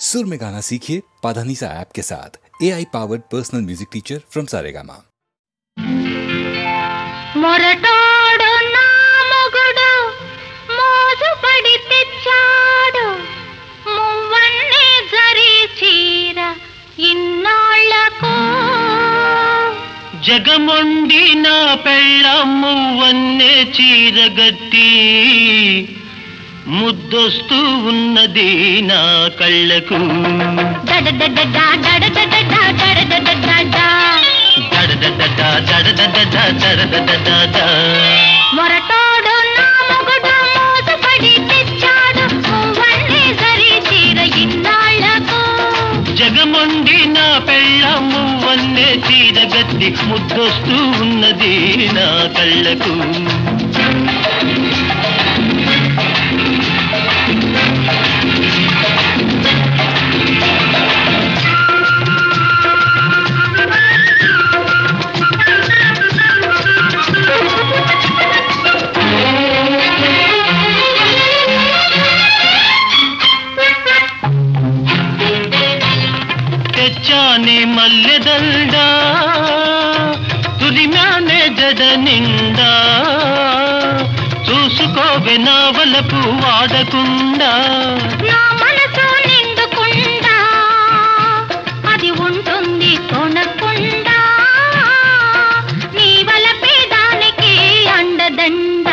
सुर में गाना सीखिए पाधानीसा ऐप के साथ। AI powered personal music teacher from Saregama. మొరటోడు నా మొగుడు మోజుపడి తెచ్చాడు మువ్వన్నే జరి చీర ఇన్నాళ్లకు జగమొండి నా పెళ్ళమ్ము వన్నే చీరగట్టి ముద్దొస్తూ ఉన్నది నా కళ్ళకు మొరటోడు నా మొగుడు మోజుపడి తెచ్చాడు మువ్వన్నే జరి చీర ఇన్నాళ్లకు జగమొండి నా పెళ్ళమ్ము వన్నే చీరగట్టి ముద్దొస్తూ ఉన్నది నా కళ్ళకు తెచ్చానే మల్లెదండ తులిమానే జడ నిండా చూసుకోవే నా వలపు వాడకుండా నా మనసు నిండుకుండా అది ఉంటుంది కొనకుండా నీ వలపే దానికి అండదండ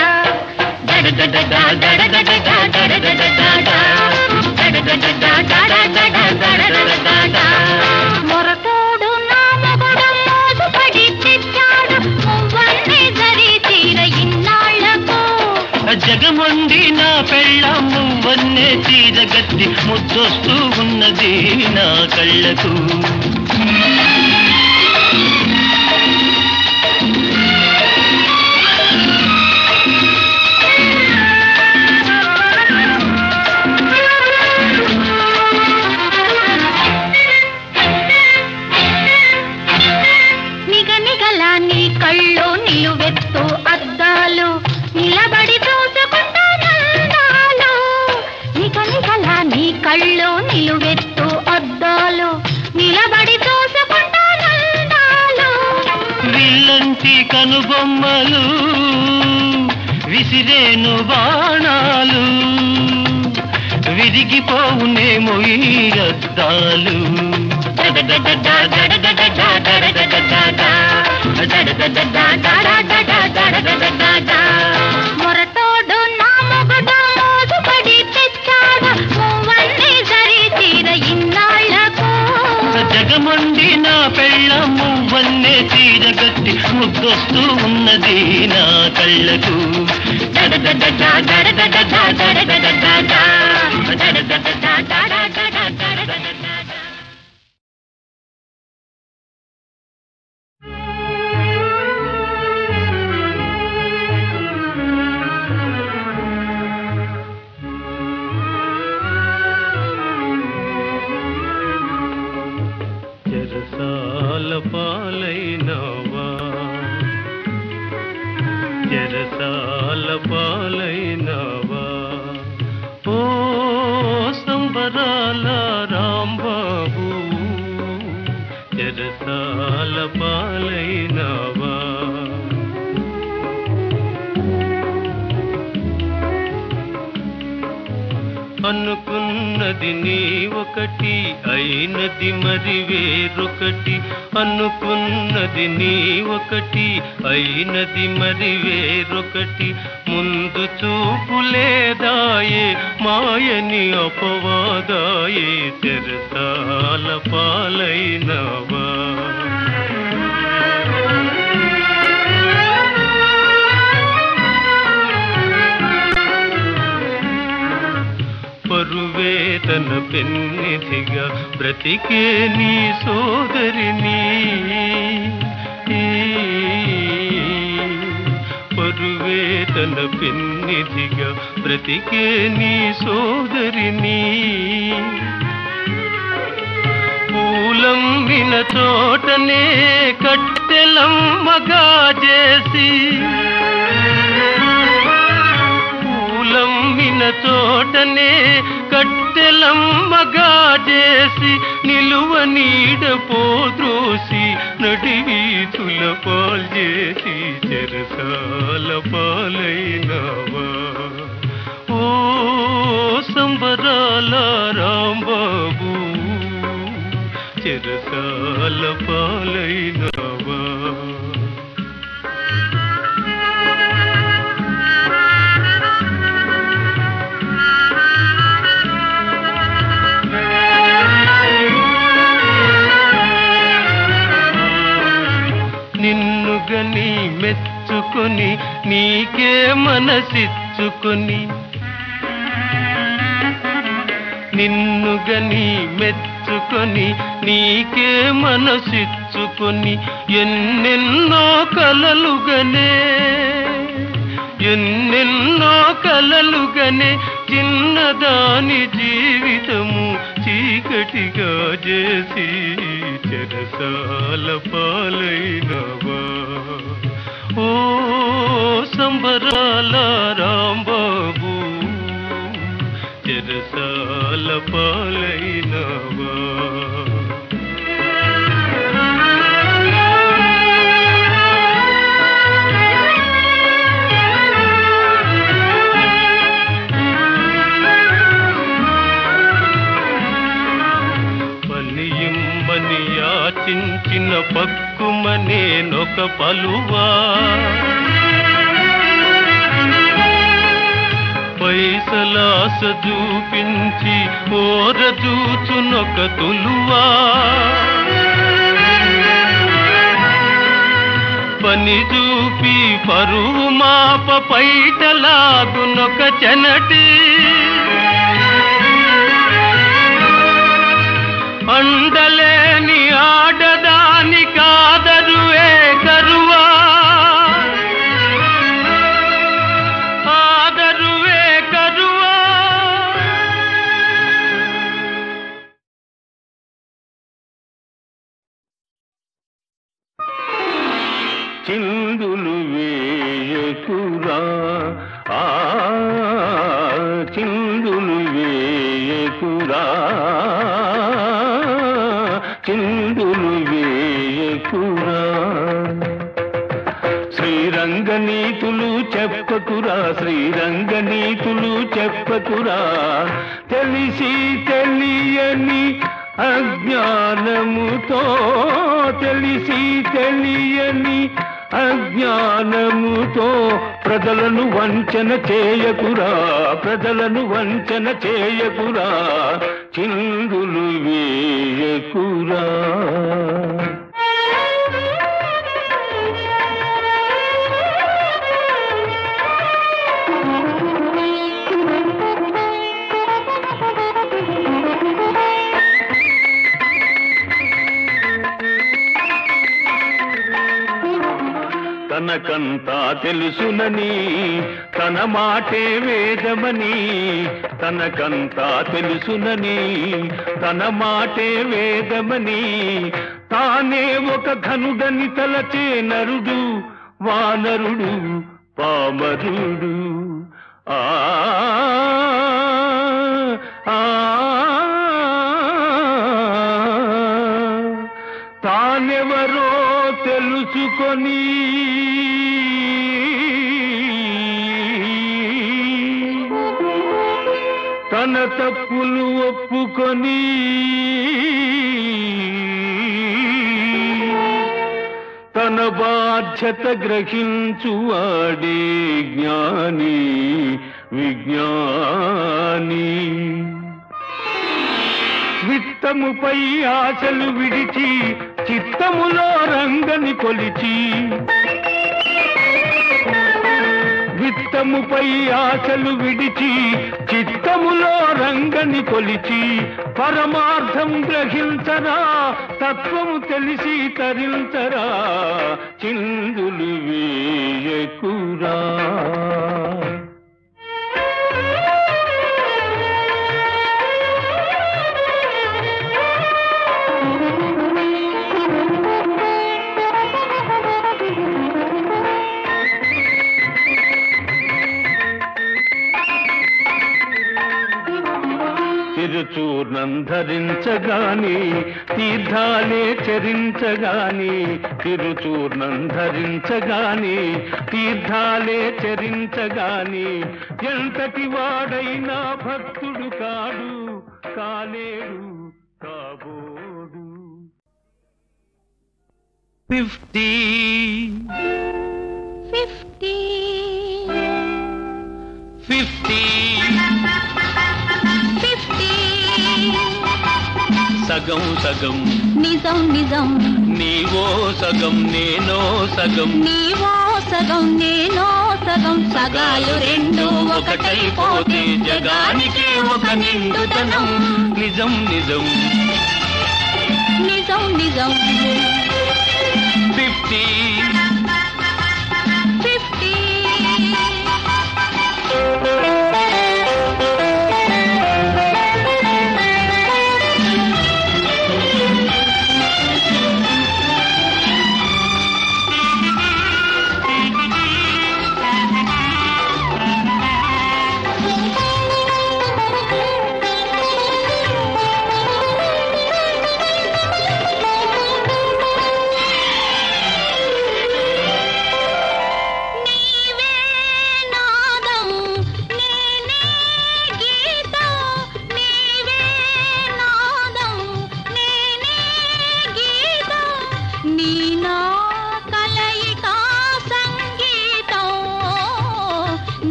మొరటోడు నా మొగుడు మోజుపడి తెచ్చాడు మువ్వన్నే జరి చీర ఇన్నాళ్లకు జగమొండి నా పెళ్ళమ్ము వన్నే చీరగట్టి ముద్దొస్తూ ఉన్నది నా కళ్ళకు నిగనిగల నీ కళ్ళు నిలువెత్తు అద్దాలు నిలబడి చూసుకుంటానందాలు నిగనిగల నీ కళ్ళు నిలువెత్తు అద్దాలు నిలబడి చూసుకుంటానందాలు విల్లంటి కనుబొమ్మలు విసిరేను బాణాలు విరిగిపోవునేమో ఈ అద్దాలు మొరటోడు నా మొగుడు మోజుపడి తెచ్చాడు మువ్వన్నే జరి చీర ఇన్నాళ్లకు జగమొండి నా పెళ్ళమ్ము వన్నే చీరగట్టి ముద్దొస్తూ ఉన్నది నా కళ్ళకు చెరసాల పాలైనవా చెరసాల పాలైనవా ఓ సంబరాల రాంబాబు చెరసాల పాలైనవా అనుకున్నది నీ ఒకటి అయినది మరి వేరొకటి అనుకున్నది నీ ఒకటి అయినది మరి వేరొకటి ముందు చూపు లేదాయే మాయని అపవాదాయే చెరసాల పాలైనవా పరువేతన పెన్నిధిగా బ్రతికే నీ సోదరిని పరువేతన పెన్నిధిగా బ్రతికే నీ సోదరిని పూలమ్మిన చోటనే కట్టెలమ్మగా చేసి పూలమ్మిన చోటనే కట్టెలమ్మగా చేసి చేసి నిలువ నీడ పోద్రోసి నడివీధుల పాల్చేసి చెరసాల పాలైనవా ఓ సంబరాల రాంబాబు చెరసాల పాలైనవా నిన్నుగని మెచ్చుకొని నీకే మనసిచ్చుకొని నిన్నుగని మెచ్చుకొని నీకే మనసిచ్చుకొని ఎన్నెన్నో కలలుగనే ఎన్నెన్నో కలలుగనే చిన్నదాని జీవితము చీకటిగా చేసి చెరసాల పాలైనవా ఓ సంబరాల రాంబాబు చెరసాల పాలైనవా చించిన పక్కుమనేనొక పలువా పైసలాస చూపించి ఓర చూచునొక తులువా పని చూపి పరువు మాప పైటలాగునొక చెనటి అండలేని ఆడదాని కాదరువే కరువా ఆదరువే కరువా చిందులు వేయకురా చిందులు వేయకురా చిందులు వేయకురా శ్రీరంగనీతులు చెప్పకురా శ్రీరంగనీతులు చెప్పకురా తెలిసి తెలియని అజ్ఞానముతో తెలిసి తెలియని అజ్ఞానముతో ప్రజలను వంచన చేయకురా ప్రజలను వంచన చేయకురా చిందులు వేయకురా తనకంతా తెలుసునని తన మాటే వేదమని తనకంతా తెలుసునని తన మాటే వేదమని తానే ఒక ఘనుడని తలచే నరుడు వానరుడు పామరుడు తానెవరో తెలుసుకొని తన తప్పులు ఒప్పుకొని తన బాధ్యత గ్రహించువాడే జ్ఞాని విజ్ఞాని విత్తముపై ఆశలు విడిచి చిత్తములో రంగని కొలిచి విత్తముపై ఆశలు విడిచి చిత్తములో రంగని కొలిచి పరమార్థం గ్రహించరా తత్వము తెలిసి తరించరా చిందులు వేయకురా తిరుచూర్ణం ధరించి ధరించగాని తీర్థాలే చరించగాని తిరుచూర్ణం ధరించగాని తీర్థాలే చరించగాని ఎంతటి వాడైనా భక్తుడు కాడు కాలేడు కాబోడు. 50 50 50 50 సగం సగం నిజం నిజం నీవో సగం నేనో సగం నీవో సగం నేనో సగం సగాలు రెండు ఒకటైపోతే జగానికి ఒక నిండుతనం. నిజం నిజం నిజం నిజం 50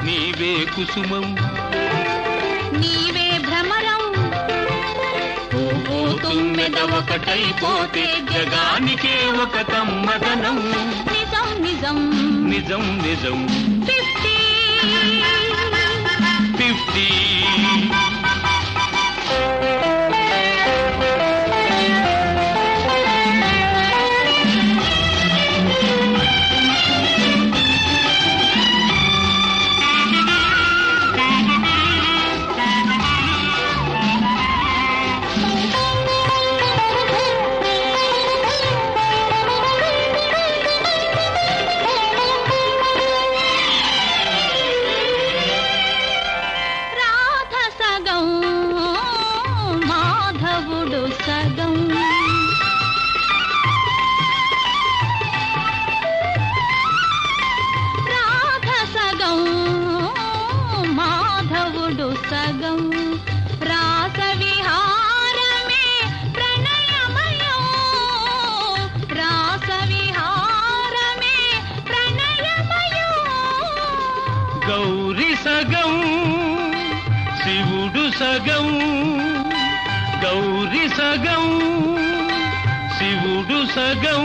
50 కుసుమం నీవే భ్రమరం పువ్వు తుమ్మెద ఒకటైపోతే జగానికే ఒక కమ్మదనం. నిజం నిజం నిజం నిజం 50 50 గౌరి సగం శివుడు సగం గౌరి సగం శివుడు సగం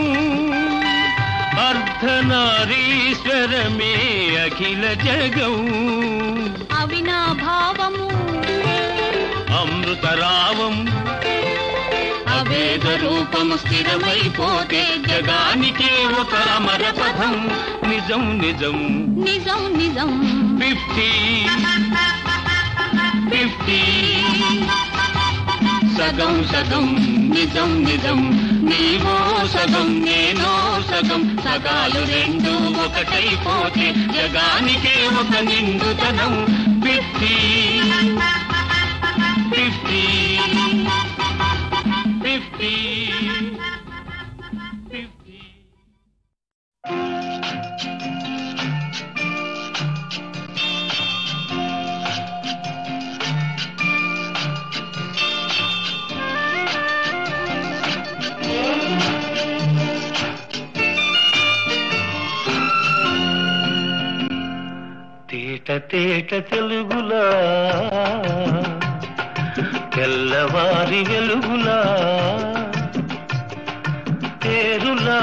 అర్ధనారీశ్వరమే అఖిల జగం. అవినాభావము అమృతరావం అభేద రూపము స్థిరమైపోతే జగానికే ఒక అమర పథం. నిజం నిజం నిజం నిజం 50 50 సగం సగం నిజం నిజం నీవో సగం నేనో సగం సగాలు రెండు ఒకటైపోతే జగానికే ఒక నిండుతనం. 50 50 50 తేట తేట తెలుగులా తెల్లవారి వెలుగులా ఏరులా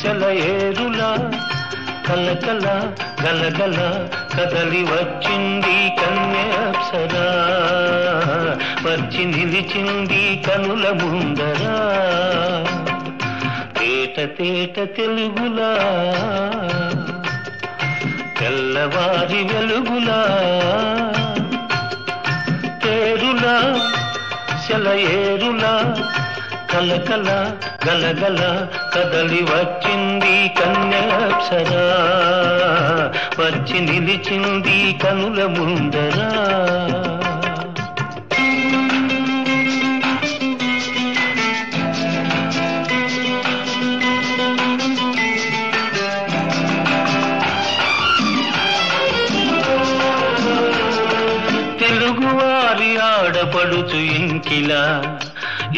సెలయేరులా కలకల గలగల కదలి వచ్చింది కన్యాప్సరా వచ్చి నిలిచింది కనుల ముందరా. తేట తేట తెలుగులా తెల్లవారి వెలుగులా తేరులా సెలయేరులా కలకల గలగల కదలి వచ్చింది కన్యాప్సరా వచ్చి నిలిచింది కనుల ముందరా తెలుగువారి ఆడపడుచు ఇంకిలా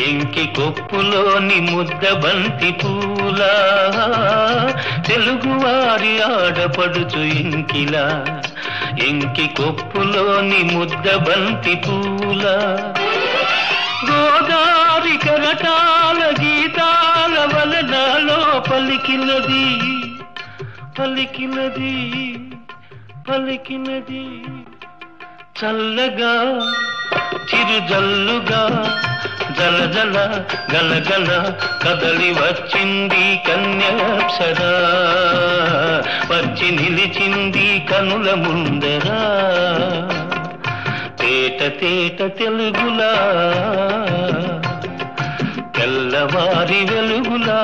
ఎంకి కొప్పులోని ముద్ద బంతి పూలా తెలుగువారి ఆడపడుచు ఇంకిలా ఎంకి కొప్పులోని ముద్ద బంతి పూలా గోదావరి కరటాల గీతాల వలనాలో పలికినది పలికినది పలికినది చల్లగా చిరుజల్లుగా జలజల గలగల కదలి వచ్చింది కన్యాప్సరా వచ్చి నిలిచింది కనుల ముందరా తేట తేట తెలుగులా తెల్లవారి వెలుగులా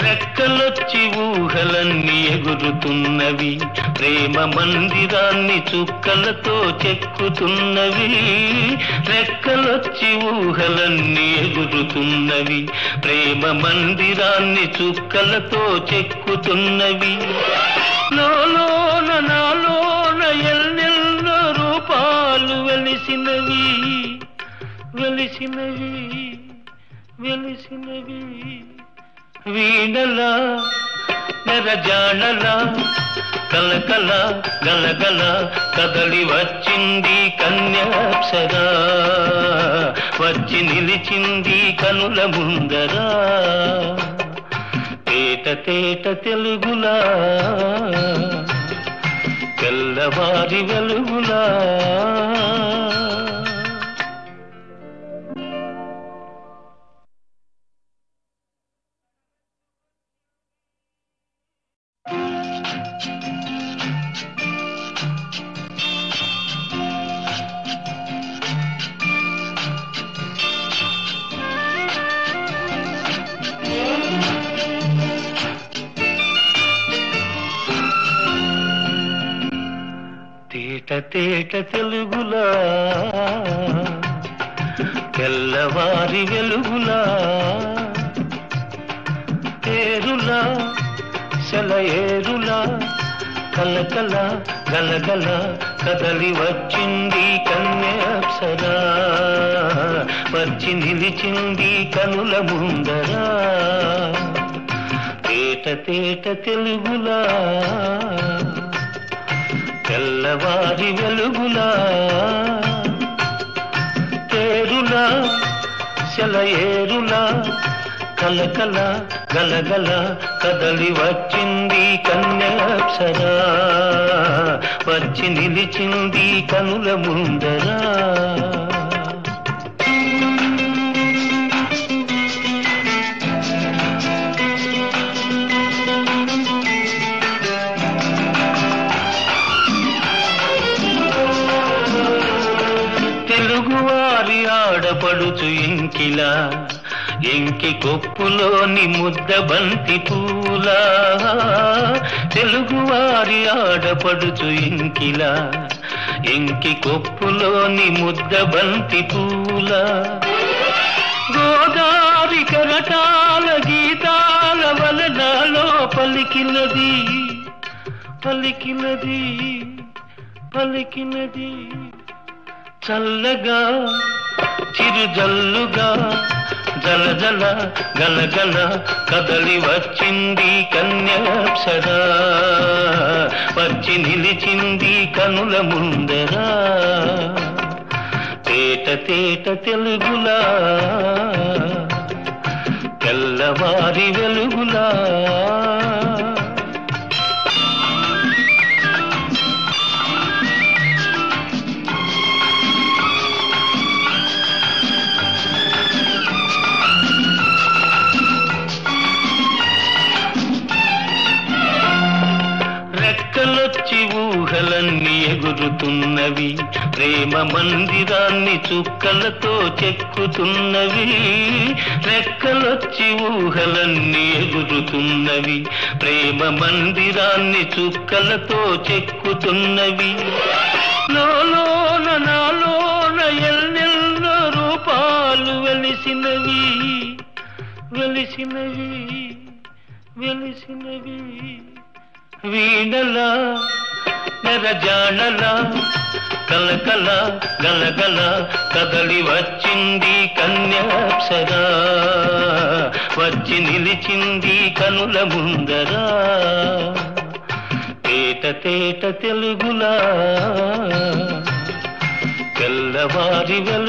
రెక్కలొచ్చి ఊహలన్నీ ఎగురుతున్నవి ప్రేమ మందిరాన్ని చుక్కలతో చెక్కుతున్నవి రెక్కలొచ్చి ఊహలన్నీ ఎగురుతున్నవి ప్రేమ మందిరాన్ని చుక్కలతో చెక్కుతున్నవి లోలోన నాలోన ఎన్నెన్నో రూపాలు వెలిసినవి వెలిసినవి వెలిసినవి వీణలా నెరజాడలా కలకల గలగల కదలి వచ్చింది కన్యాప్సరా వచ్చి నిలిచింది కనుల ముందరా తేట తేట తెలుగులా తెల్లవారి వెలుగులా తేట తేట తెలుగులా తెల్లవారి వెలుగులా తేరులా సెలయేరులా కలకల గలగల కదలి వచ్చింది కన్యాప్సరా వచ్చి నిలిచింది కనుల ముందరా తేట తేట తెలుగులా తెల్లవారి వెలుగులా తేరులా సెలయేరులా కలకల గలగల కదలి వచ్చింది కన్యాప్సరా వచ్చి నిలిచింది కనుల ముందరా తెలుగువారి ఆడపడుచు ఇంకిలా ఎంకి కొప్పులోని ముద్ద బంతి పూలా తెలుగువారి ఆడపడుచు ఇంకిలా ఎంకి కొప్పులోని ముద్ద బంతి పూలా గోదావరి కరటాల గీతాల వలనాలో పలికినది పలికినది పలికినది చల్లగా చిరుజల్లుగా జలజల గలగల కదలి వచ్చింది కన్యాప్సరా వచ్చి నిలిచింది కనుల ముందరా తేట తేట తెలుగులా తెల్లవారి వెలుగులా ఊహలన్నీ ఎగురుతున్నవి, ప్రేమ మందిరాన్ని చుక్కలతో చెక్కుతున్నవి. రెక్కలొచ్చి ఊహలన్నీ ఎగురుతున్నవి, ప్రేమ మందిరాన్ని చుక్కలతో చెక్కుతున్నవి. లోలోన నాలోన ఎన్నెన్నో రూపాలు వెలిసినవి, వెలిసినవి, వెలిసినవి. వీణలా నెరజాణలా కలకల గలగల కదలి వచ్చింది కన్యాప్సరా, వచ్చి నిలిచింది కనుల ముందరా. తేట తేట తెలుగులా తెల్లవారి వెల